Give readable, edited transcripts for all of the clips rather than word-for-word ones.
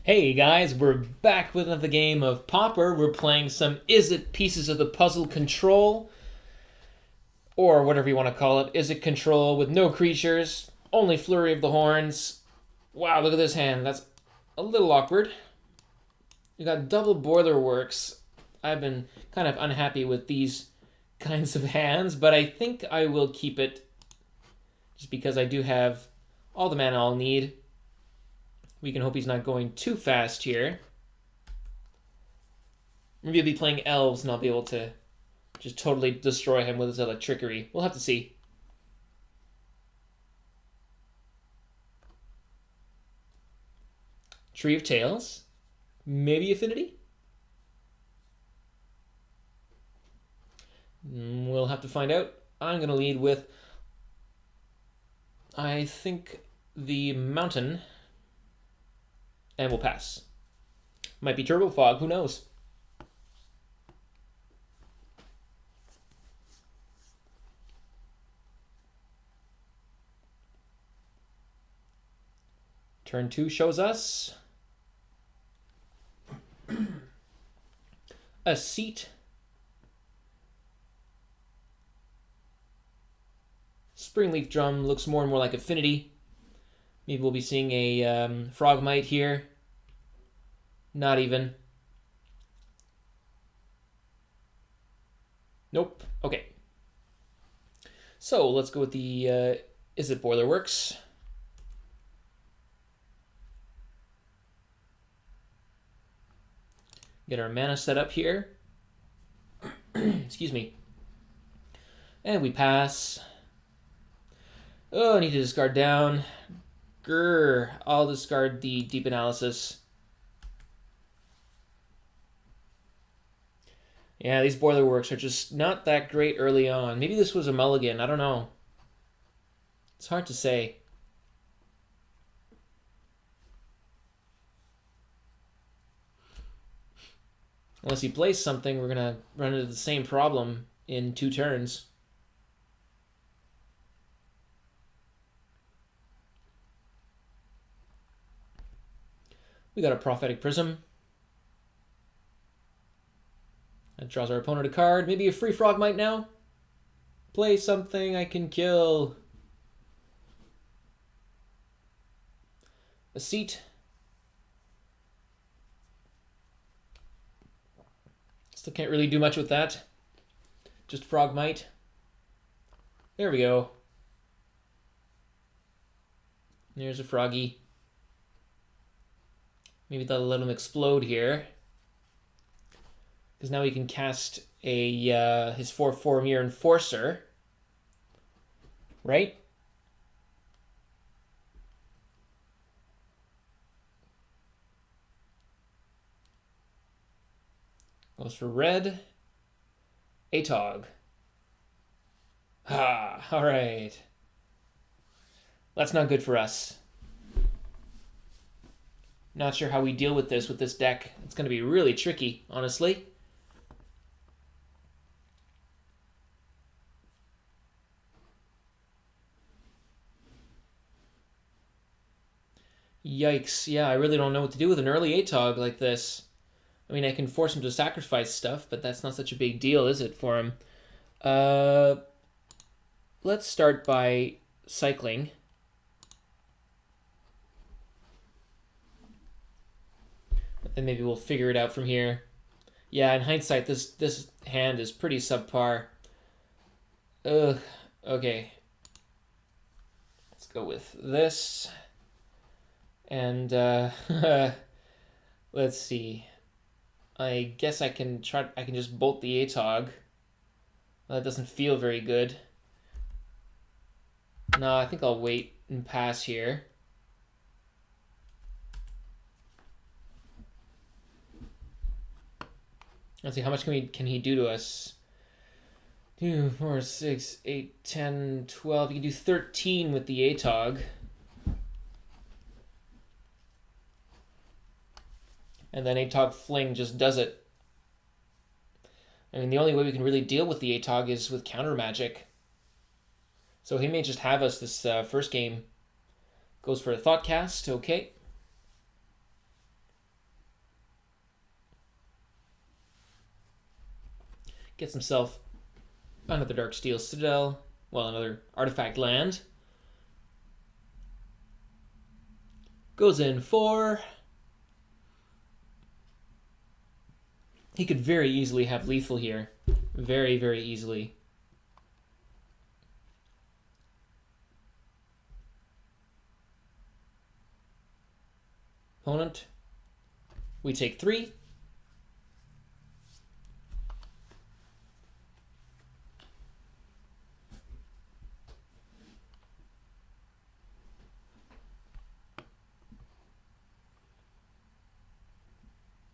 Hey guys, we're back with another game of Pauper. We're playing some Izzet Pieces of the Puzzle Control, or whatever you want to call it. Izzet Control with no creatures, only Flurry of the Horns. Wow, look at this hand. That's a little awkward. You got double Boiler Works. I've been kind of unhappy with these kinds of hands, but I think I will keep it just because I do have all the mana I'll need. We can hope he's not going too fast here. Maybe he'll be playing elves and I'll be able to just totally destroy him with his electrickery. We'll have to see. Tree of Tails. Maybe Affinity? We'll have to find out. I'm going to lead with, I think, the Mountain. And we'll pass. Might be Turbo Fog, who knows? Turn 2 shows us a seat. Springleaf Drum looks more and more like Affinity. Maybe we'll be seeing a Frogmite here. Not even. Nope. Okay. So let's go with the Izzet Boiler Works. Get our mana set up here. Excuse me. And we pass. Oh, I need to discard down. Grr. I'll discard the Deep Analysis. Yeah, these Boiler Works are just not that great early on. Maybe this was a mulligan. I don't know. It's hard to say. Unless he plays something, we're going to run into the same problem in 2 turns. We got a Prophetic Prism. That draws our opponent a card. Maybe a free Frogmite now? Play something I can kill. A seat. Still can't really do much with that. Just Frogmite. There we go. There's a Froggy. Maybe that'll let him explode here. Because now he can cast a his 4/4 Mere Enforcer. Right? Goes for red. Atog. Ah, alright. That's not good for us. Not sure how we deal with this deck. It's going to be really tricky, honestly. Yikes. Yeah, I really don't know what to do with an early Atog like this. I mean, I can force him to sacrifice stuff, but that's not such a big deal, is it, for him? Let's start by cycling. And maybe we'll figure it out from here. Yeah, in hindsight, this hand is pretty subpar. Ugh. Okay. Let's go with this. And let's see. I guess I can just bolt the Atog. That doesn't feel very good. No, I think I'll wait and pass here. Let's see, how much can he do to us? 2, 4, 6, 8, 10, 12. You can do 13 with the Atog. And then Atog Fling just does it. I mean, the only way we can really deal with the Atog is with counter magic. So he may just have us this first game. Goes for a Thought Cast, okay. Gets himself another Darksteel Citadel. Well, another artifact land. Goes in for... He could very easily have lethal here. Very, very easily. Opponent. We take 3.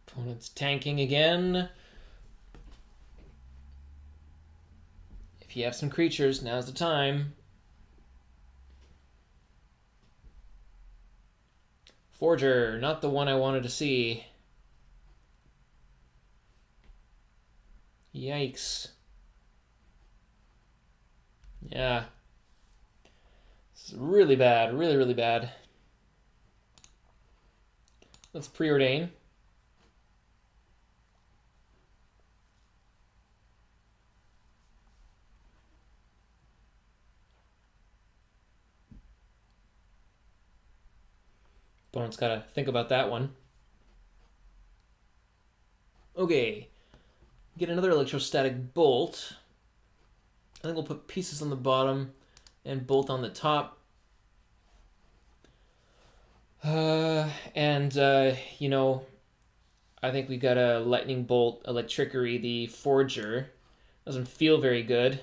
Opponent's tanking again. If you have some creatures, now's the time. Forger, not the one I wanted to see. Yikes. Yeah. This is really bad. Really, really bad. Let's preordain. Opponent's got to think about that one. Okay. Get another electrostatic bolt. I think we'll put pieces on the bottom and bolt on the top. You know, I think we got a lightning bolt electrickery, the Forger. Doesn't feel very good.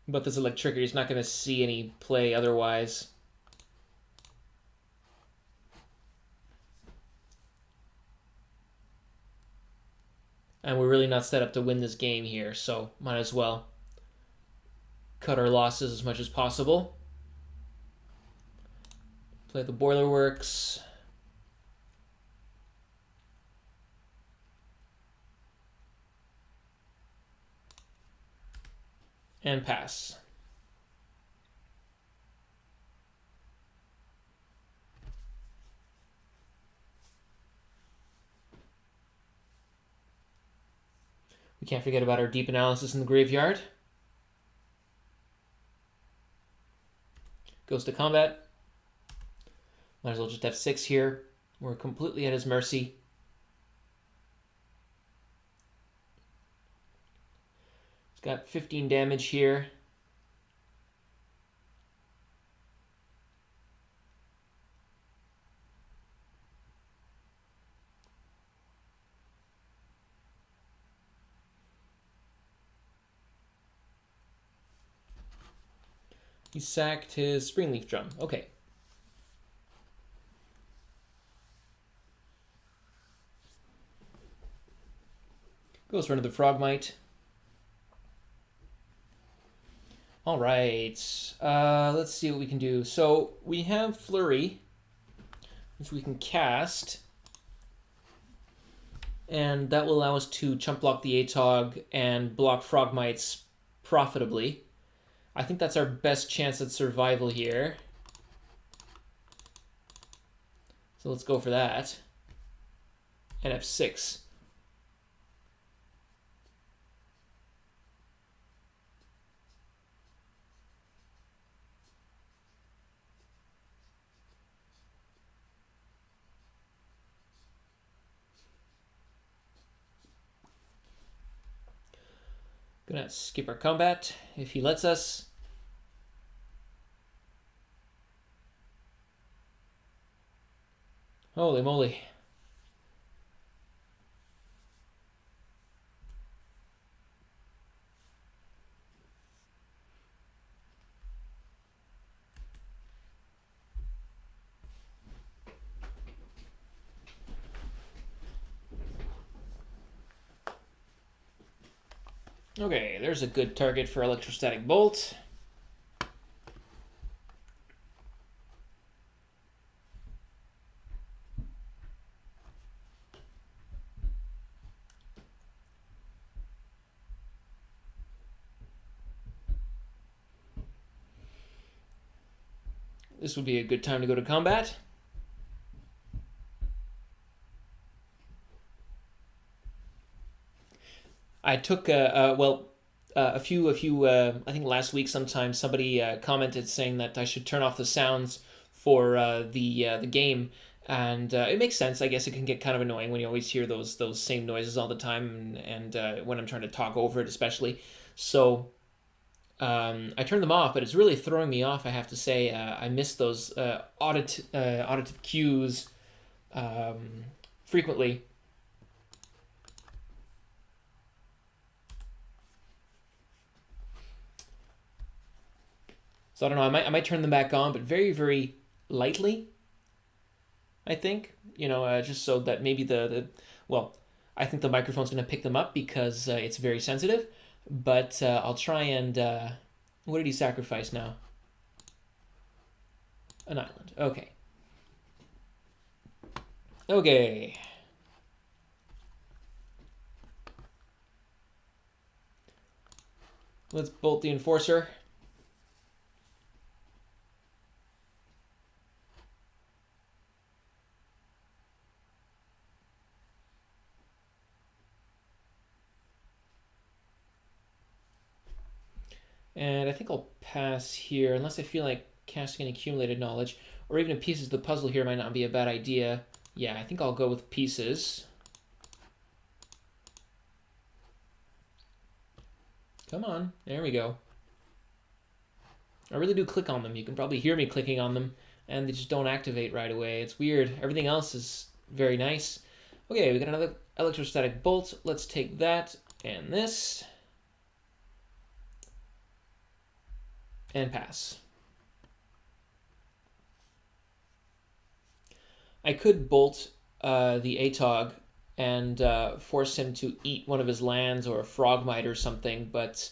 But this electrickery is not going to see any play otherwise. And we're really not set up to win this game here, so might as well cut our losses as much as possible. Play the Boiler Works. And pass. We can't forget about our deep analysis in the graveyard. Goes to combat. Might as well just have 6 here. We're completely at his mercy. He's got 15 damage here. He sacked his Springleaf Drum. Okay. Goes for another Frogmite. All right. Let's see what we can do. So we have Flurry, which we can cast. And that will allow us to chump block the Atog and block Frogmites profitably. I think that's our best chance at survival here. So let's go for that. And F6. Gonna skip our combat if he lets us. Holy moly. Okay, there's a good target for Electrostatic Bolt. This would be a good time to go to combat. I took a few I think last week sometime somebody commented saying that I should turn off the sounds for the game, and it makes sense. I guess it can get kind of annoying when you always hear those same noises all the time, and when I'm trying to talk over it, especially. So I turned them off, but it's really throwing me off. I have to say, I miss those auditive cues frequently. So I don't know. I might turn them back on, but very very lightly. I think just so that maybe the well, I think the microphone's going to pick them up because it's very sensitive. But I'll try and what did he sacrifice now? An island. Okay. Okay. Let's bolt the enforcer. And I think I'll pass here, unless I feel like casting an accumulated knowledge, or even pieces of the puzzle here might not be a bad idea. Yeah, I think I'll go with pieces. Come on, there we go. I really do click on them. You can probably hear me clicking on them, and they just don't activate right away. It's weird. Everything else is very nice. Okay, we got another electrostatic bolt. Let's take that and this. And pass. I could bolt the Atog and force him to eat one of his lands or a frogmite or something, but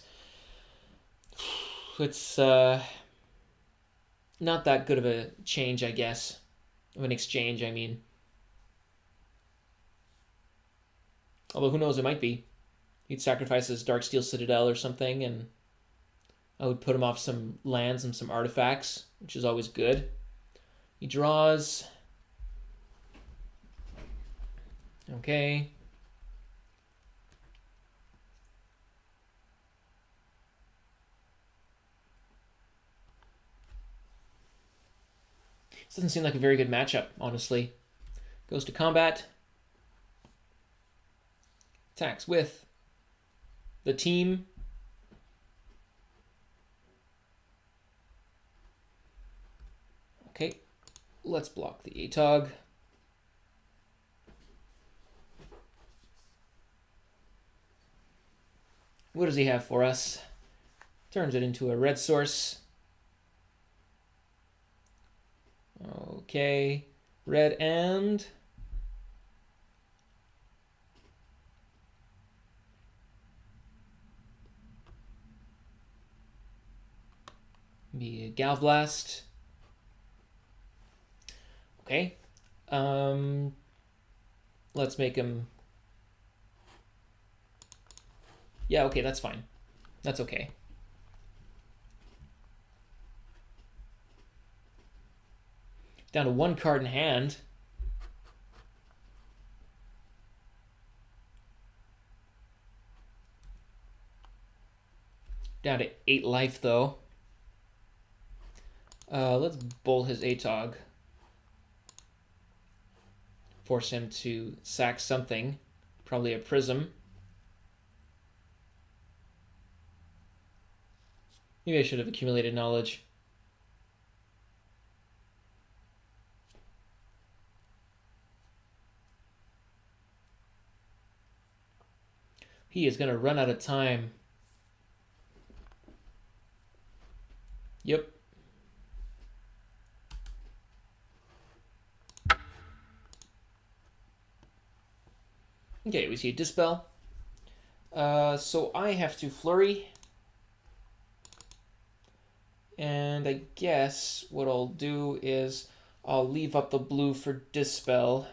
it's not that good of a change, I guess. Of an exchange, I mean. Although who knows, it might be. He'd sacrifice his Darksteel Citadel or something, and I would put him off some lands and some artifacts, which is always good. He draws. Okay. This doesn't seem like a very good matchup, honestly. Goes to combat. Attacks with the team. Okay, let's block the Atog. What does he have for us? Turns it into a red source. Okay, red and be a Galvblast. Okay. Let's make him. Yeah, okay, that's fine. That's okay. Down to one card in hand. Down to 8 life, though. Let's bolt his Atog. Force him to sack something. Probably a prism. Maybe I should have accumulated knowledge. He is going to run out of time. Yep. Okay, we see a Dispel. So I have to Flurry. And I guess what I'll do is I'll leave up the blue for Dispel.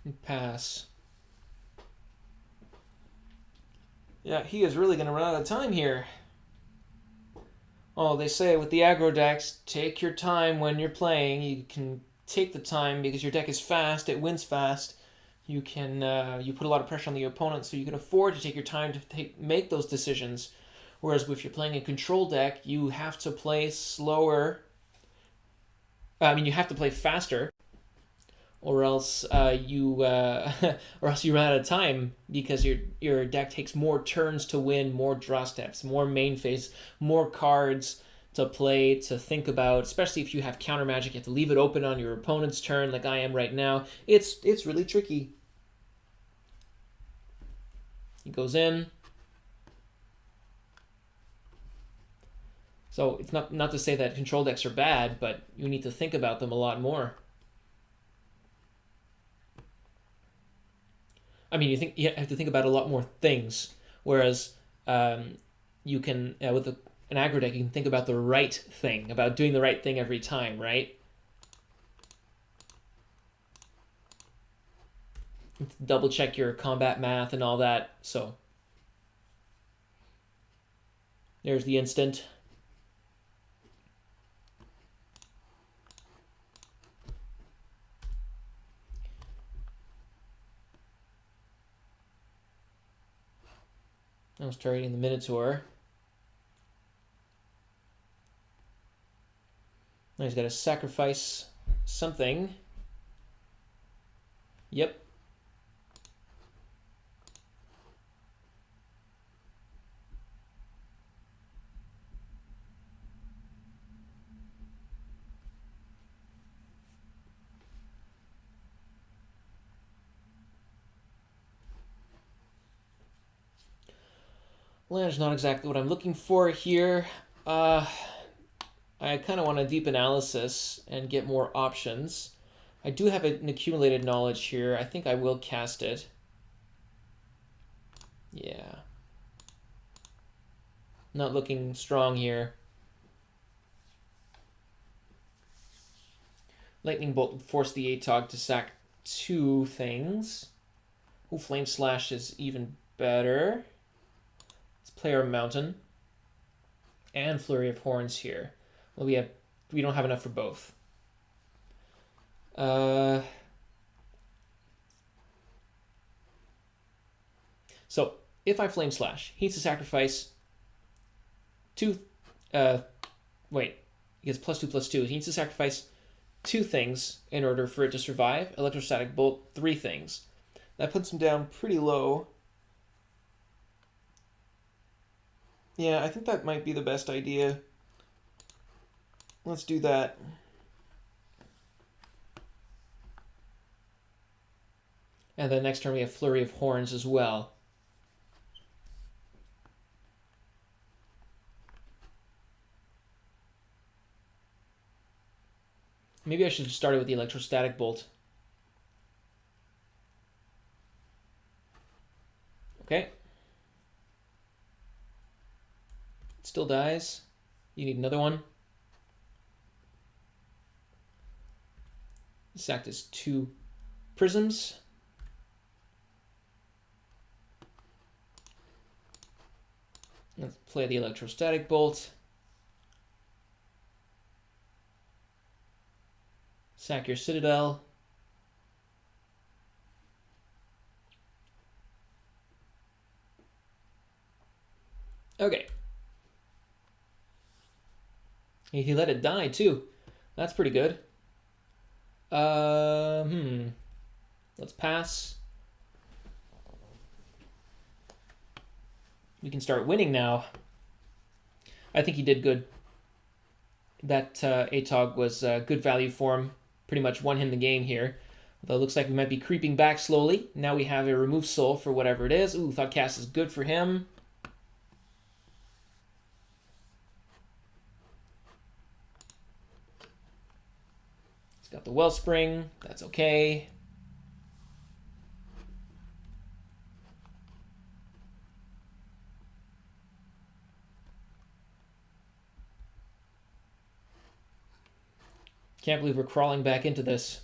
And pass. Yeah, he is really going to run out of time here. Oh, they say with the aggro decks, take your time when you're playing. You can take the time because your deck is fast, it wins fast. You can you put a lot of pressure on the opponent, so you can afford to take your time to make those decisions. Whereas if you're playing a control deck, you have to play slower. You have to play faster, or else you or else you run out of time because your deck takes more turns to win, more draw steps, more main phase, more cards to play, to think about. Especially if you have counter magic, you have to leave it open on your opponent's turn, like I am right now. It's really tricky. He goes in. So it's not to say that control decks are bad, but you need to think about them a lot more. I mean, you have to think about a lot more things, whereas you can with an aggro deck you can think about the right thing, about doing the right thing every time, right? Double check your combat math and all that. So there's the instant. I was targeting the Minotaur. Now he's got to sacrifice something. Yep. Land's not exactly what I'm looking for here. I kind of want a deep analysis and get more options. I do have an accumulated knowledge here. I think I will cast it. Yeah. Not looking strong here. Lightning Bolt would force the ATOG to sack 2 things. Ooh, Flame Slash is even better. Let's play our Mountain. And Flurry of Horns here. Well, we don't have enough for both. So if I Flame Slash, he needs to sacrifice 2. Wait, he gets +2/+2. He needs to sacrifice 2 things in order for it to survive. Electrostatic Bolt, 3 things. That puts him down pretty low. Yeah, I think that might be the best idea. Let's do that. And then next turn we have Flurry of Horns as well. Maybe I should have started with the Electrostatic Bolt. Okay. It still dies. You need another one. Sacked his 2 prisms. Let's play the Electrostatic Bolt. Sack your Citadel. Okay. He let it die too. That's pretty good. Let's pass. We can start winning now. I think he did good. That ATOG was good value for him. Pretty much won him the game here. Although it looks like we might be creeping back slowly. Now we have a remove soul for whatever it is. Ooh, Thoughtcast is good for him. He's got the Wellspring. That's okay. Can't believe we're crawling back into this.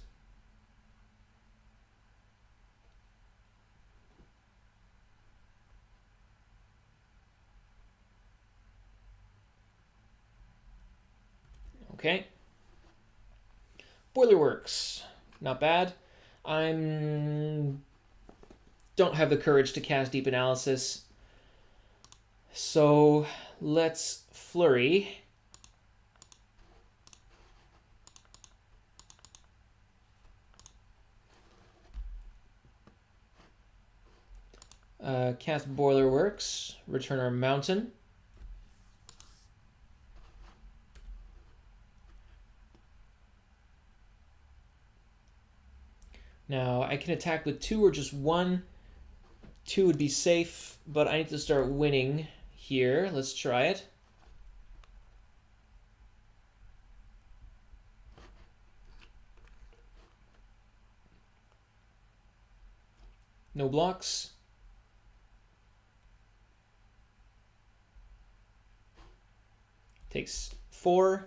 Okay. Boiler Works. Not bad. I'm don't have the courage to cast Deep Analysis. So let's Flurry. Cast Boiler Works. Return our Mountain. Now, I can attack with 2 or just 1. 2 would be safe, but I need to start winning here. Let's try it. No blocks. Takes 4.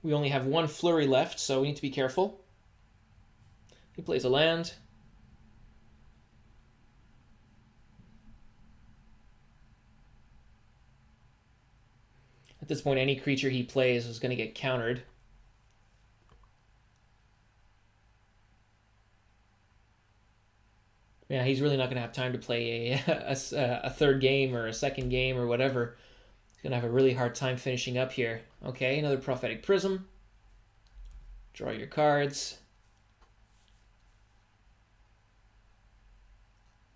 We only have 1 Flurry left, so we need to be careful. He plays a land. At this point, any creature he plays is going to get countered. Yeah, he's really not going to have time to play a third game or a second game or whatever. He's going to have a really hard time finishing up here. Okay, another Prophetic Prism. Draw your cards.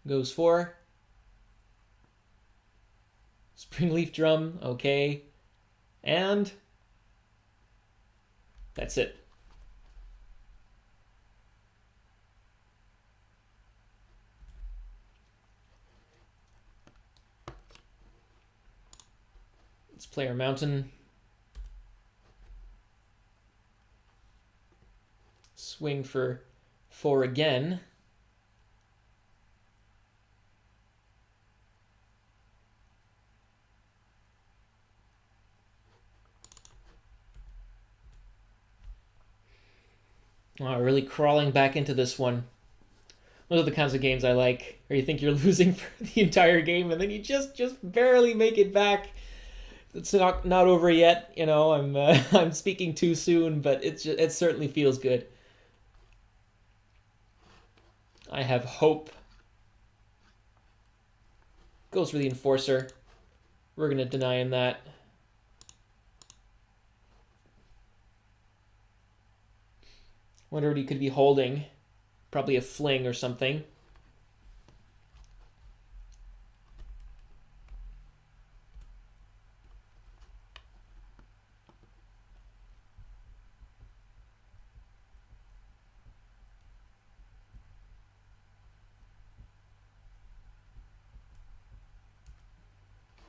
Goes for Springleaf Drum. Okay. And that's it. Let's play our Mountain. Swing for 4 again. Oh, really crawling back into this one. Those are the kinds of games I like, where you think you're losing for the entire game and then you just barely make it back. It's not over yet, you know. I'm speaking too soon, but it certainly feels good. I have hope. Goes for the Enforcer. We're going to deny him that. Wonder what he could be holding. Probably a Fling or something.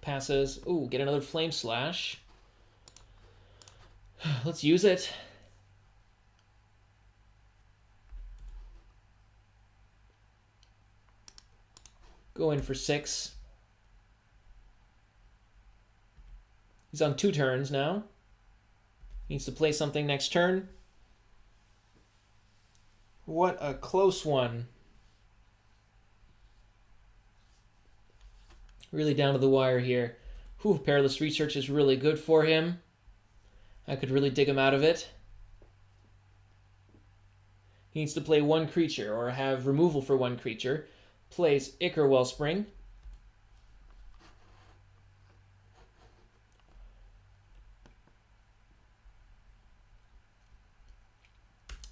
Passes. Ooh, get another Flame Slash. Let's use it. Go in for 6. He's on 2 turns now. Needs to play something next turn. What a close one. Really down to the wire here. Whew, Perilous Research is really good for him. I could really dig him out of it. He needs to play 1 creature or have removal for 1 creature. Plays Ichor Wellspring.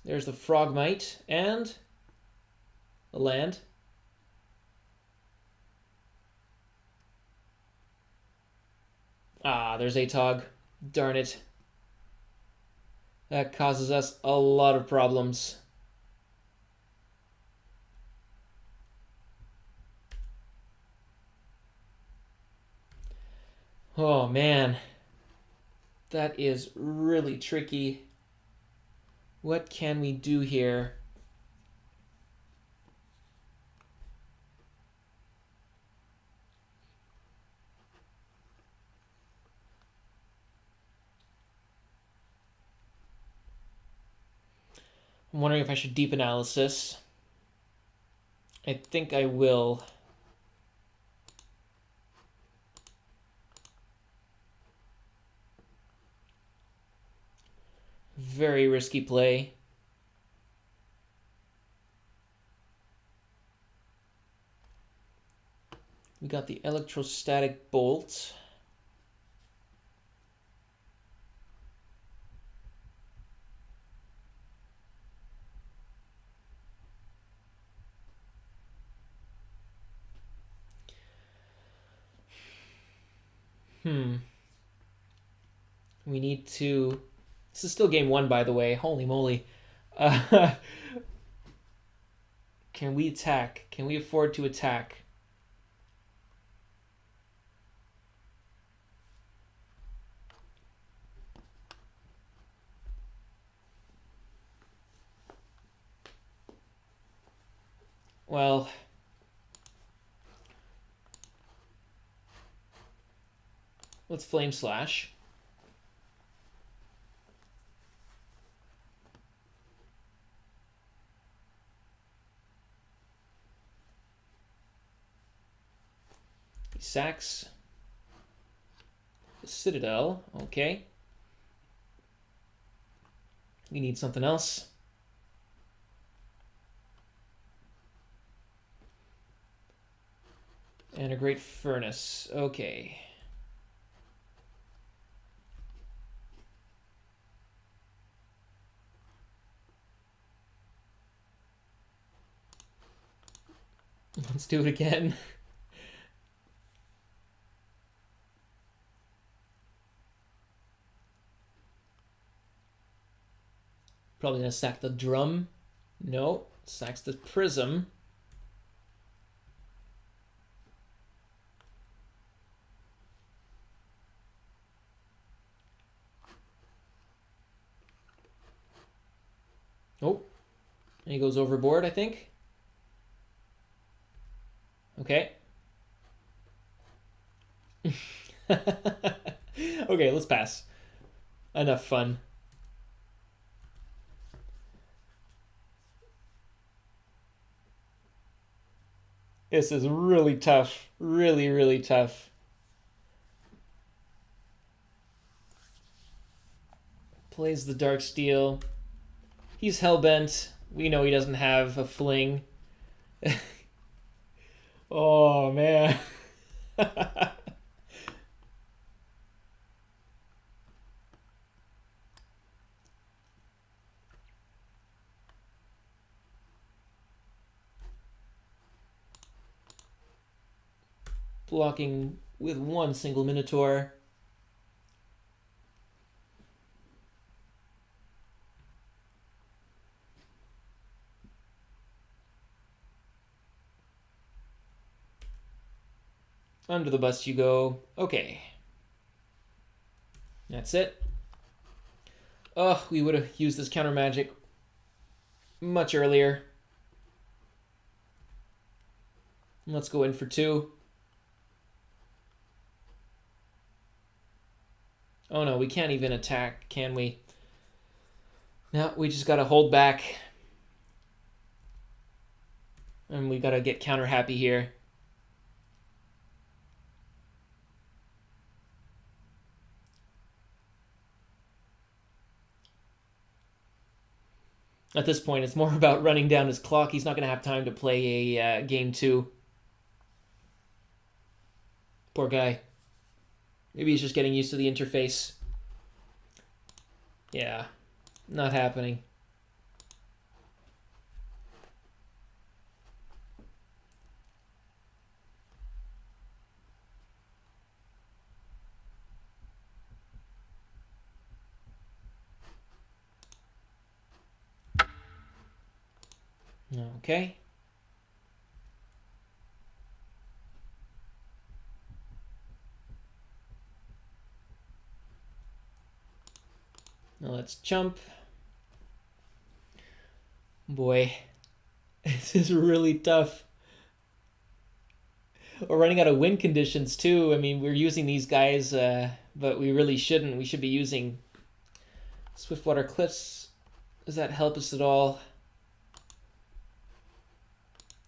There's the Frogmite and a land. Ah, there's Atog. Darn it. That causes us a lot of problems. Oh, man. That is really tricky. What can we do here? I'm wondering if I should Deep Analysis. I think I will. Very risky play. We got the electrostatic bolt. We need to... This is still game 1, by the way. Holy moly. Can we attack? Can we afford to attack? Well... Let's Flame Slash. He sacks the Citadel. Okay. We need something else. And a Great Furnace. Okay. Let's do it again. Probably gonna sack the drum. No, sacks the prism. Oh, and he goes overboard, I think. Okay. Okay, let's pass. Enough fun. This is really tough. Really, really tough. Plays the Dark Steel. He's hellbent. We know he doesn't have a fling. Oh, man. Blocking with one single Minotaur. Under the bus you go. Okay. That's it. Oh, we would have used this counter magic much earlier. Let's go in for 2. Oh no, we can't even attack, can we? No, we just gotta hold back. And we gotta get counter happy here. At this point, it's more about running down his clock. He's not going to have time to play a game 2. Poor guy. Maybe he's just getting used to the interface. Yeah, not happening. Okay. Now let's jump. Boy, this is really tough. We're running out of win conditions too. I mean, we're using these guys, but we really shouldn't. We should be using Swiftwater Cliffs. Does that help us at all?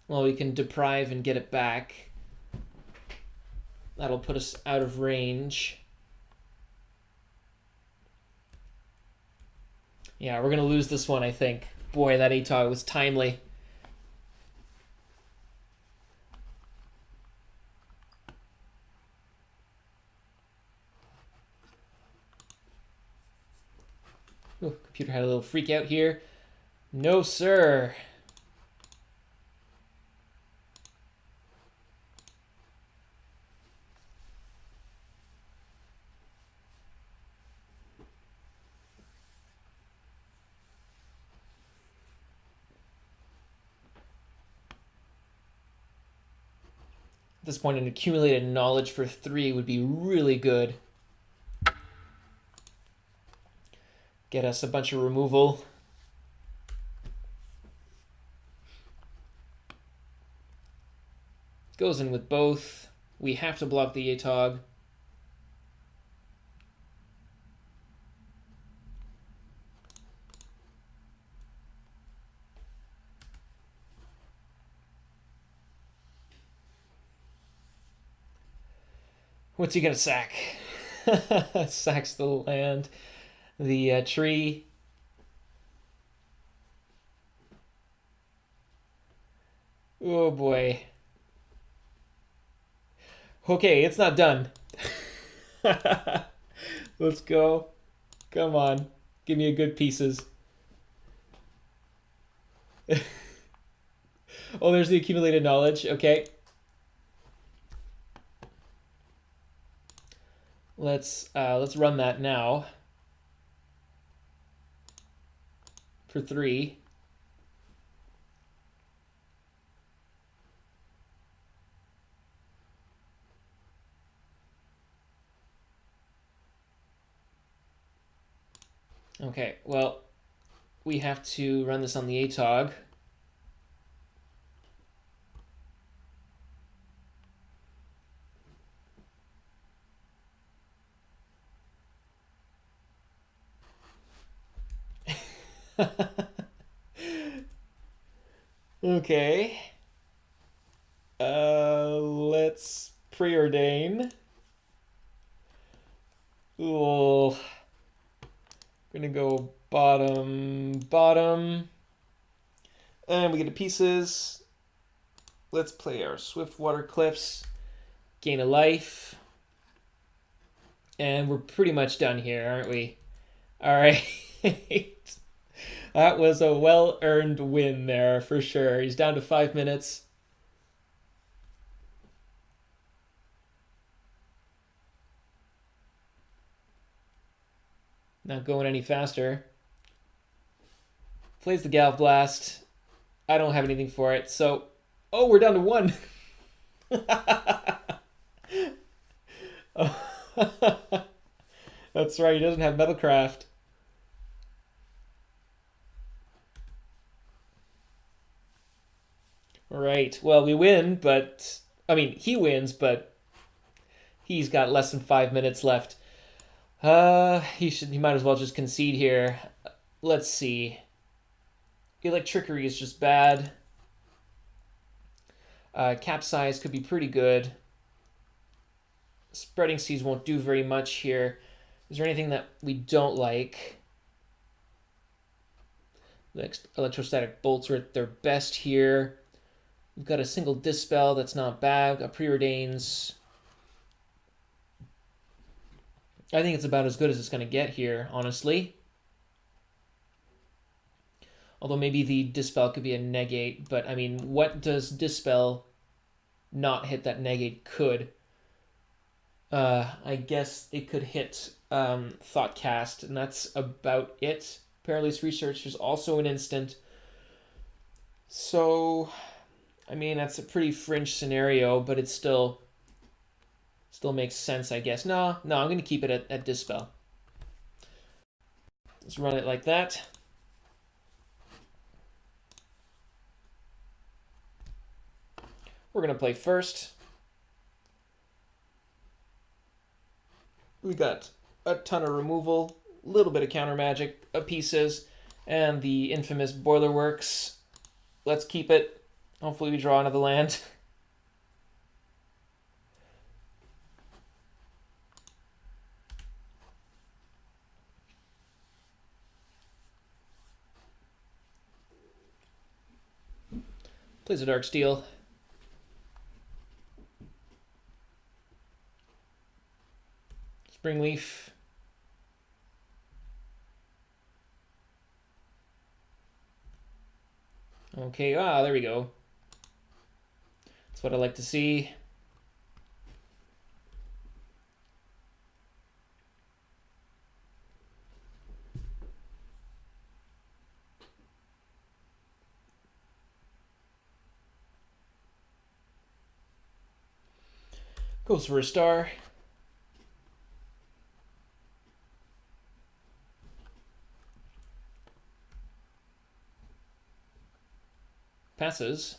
Well, we can deprive and get it back. That'll put us out of range. Yeah, we're going to lose this one, I think. Boy, that ATOG was timely. Ooh, computer had a little freak out here. No, sir. At this point, an accumulated knowledge for 3 would be really good. Get us a bunch of removal. Goes in with both. We have to block the ATOG. What's he gonna sack? Sacks the land. The tree. Oh boy. Okay, it's not done. Let's go. Come on. Give me a good pieces. Oh, there's the accumulated knowledge. Okay. Let's run that now. For 3. Okay, well, we have to run this on the ATOG. Okay. Let's preordain. Ooh. Gonna go bottom, bottom. And we get the pieces. Let's play our Swiftwater Cliffs. Gain a life. And we're pretty much done here, aren't we? All right. That was a well-earned win there, for sure. He's down to 5 minutes. Not going any faster. Plays the Galv Blast. I don't have anything for it, so... Oh, we're down to 1. That's right, he doesn't have Metalcraft. Right, well, we win, but... I mean, he wins, but he's got less than 5 minutes left. He might as well just concede here. Let's see. Electrickery is just bad. Capsize could be pretty good. Spreading Seas won't do very much here. Is there anything that we don't like? Electrostatic bolts are at their best here. We've got a single Dispel, that's not bad. We've got Preordains. I think it's about as good as it's going to get here, honestly. Although maybe the Dispel could be a negate, but I mean, what does Dispel not hit that negate could? I guess it could hit Thoughtcast, and that's about it. Perilous Research is also an instant. So, I mean, that's a pretty fringe scenario, but it still makes sense, I guess. No, I'm going to keep it at Dispel. Let's run it like that. We're going to play first. We got a ton of removal, a little bit of counter magic, pieces, and the infamous Boiler Works. Let's keep it. Hopefully we draw another land. Plays a Dark Steel. Springleaf. Okay, there we go. That's what I like to see. Goes for a star. Passes.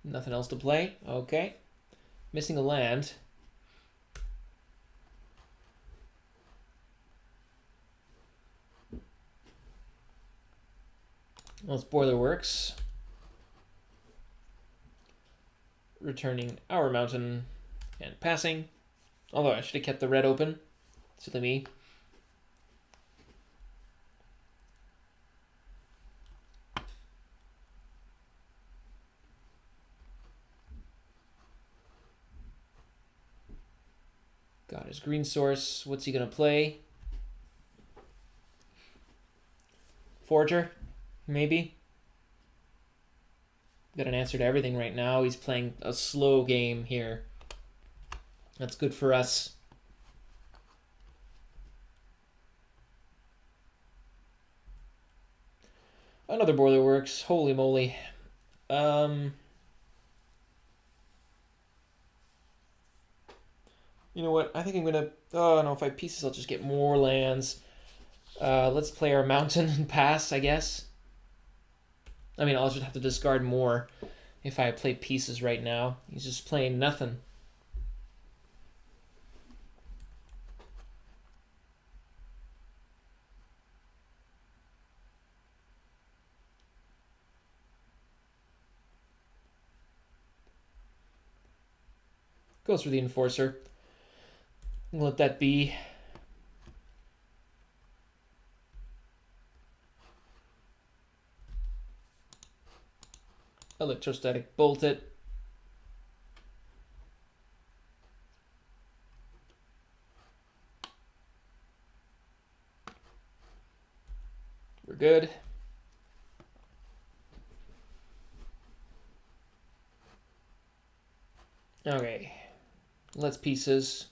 Nothing else to play. Okay. Missing a land. Well, it's Boiler Works. Returning our mountain and passing. Although I should have kept the red open. Silly me. Got his green source. What's he going to play? Forger, maybe? Got an answer to everything right now. He's playing a slow game here. That's good for us. Another Boiler Works. Holy moly. You know what? I think I'm going to... Oh, no. If I pieces, I'll just get more lands. Let's play our mountain and pass, I guess. I mean, I'll just have to discard more if I play pieces right now. He's just playing nothing. Goes for the Enforcer. I'll let that be. Electrostatic Bolt it. We're good. Okay. Let's pieces.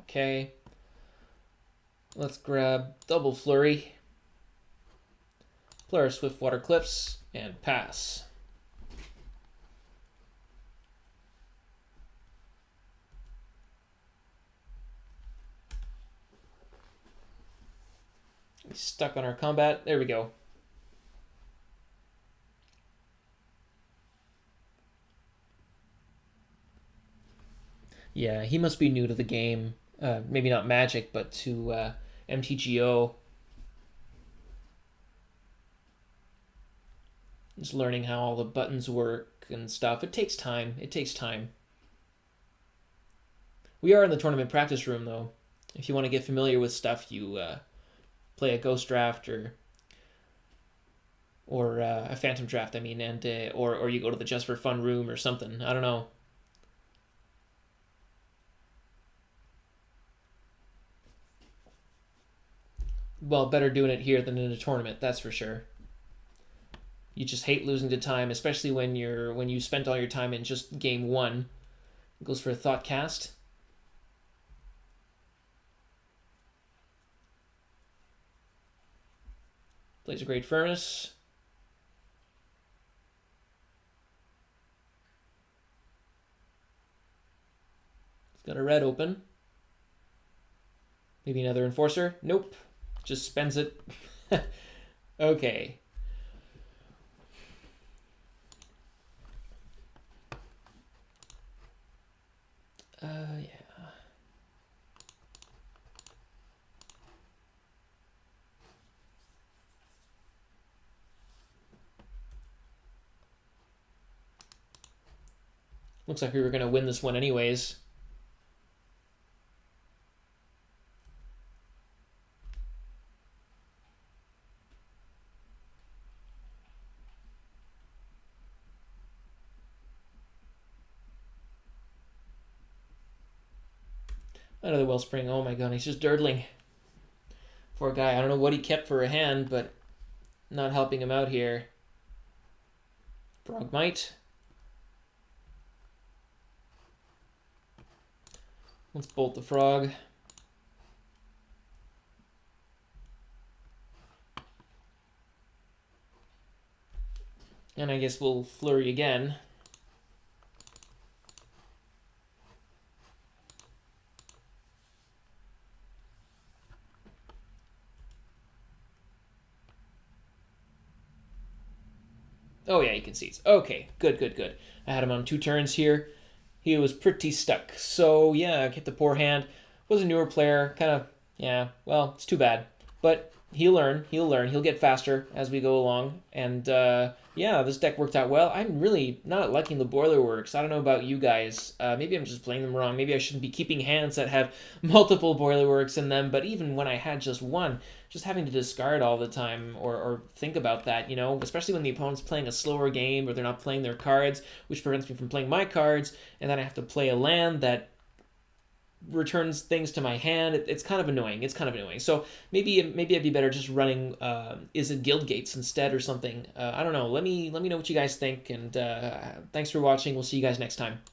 Okay. Let's grab Double Flurry. Play our Swiftwater Cliffs and pass. He's stuck on our combat. There we go. Yeah, he must be new to the game. Maybe not Magic, but to MTGO. Just learning how all the buttons work and stuff. It takes time. It takes time. We are in the tournament practice room, though. If you want to get familiar with stuff, you play a Ghost Draft or a Phantom Draft, I mean, and or you go to the Just for Fun room or something. I don't know. Well, better doing it here than in a tournament, that's for sure. You just hate losing to time, especially when you spent all your time in just game one. It goes for a Thought Cast. Plays a Great Furnace. It's got a red open. Maybe another Enforcer. Nope. Just spends it. Okay. Yeah. Looks like we were going to win this one anyways. Another Wellspring. Oh my god, he's just dirtling. Poor guy. I don't know what he kept for a hand, but not helping him out here. Frogmite. Let's bolt the frog. And I guess we'll flurry again. Oh yeah, you can see it. Okay, good, good, good. I had him on 2 turns here. He was pretty stuck. So yeah, I kept the poor hand. Was a newer player, kind of, yeah, well, it's too bad. But he'll learn, he'll get faster as we go along. And yeah, this deck worked out well. I'm really not liking the Boiler Works. I don't know about you guys. Maybe I'm just playing them wrong. Maybe I shouldn't be keeping hands that have multiple Boiler Works in them. But even when I had just one, just having to discard all the time or think about that, you know, especially when the opponent's playing a slower game or they're not playing their cards, which prevents me from playing my cards, and then I have to play a land that returns things to my hand. It's kind of annoying. It's kind of annoying. So maybe I'd be better just running Izzet Guild Gates instead or something. I don't know. Let me know what you guys think, and thanks for watching. We'll see you guys next time.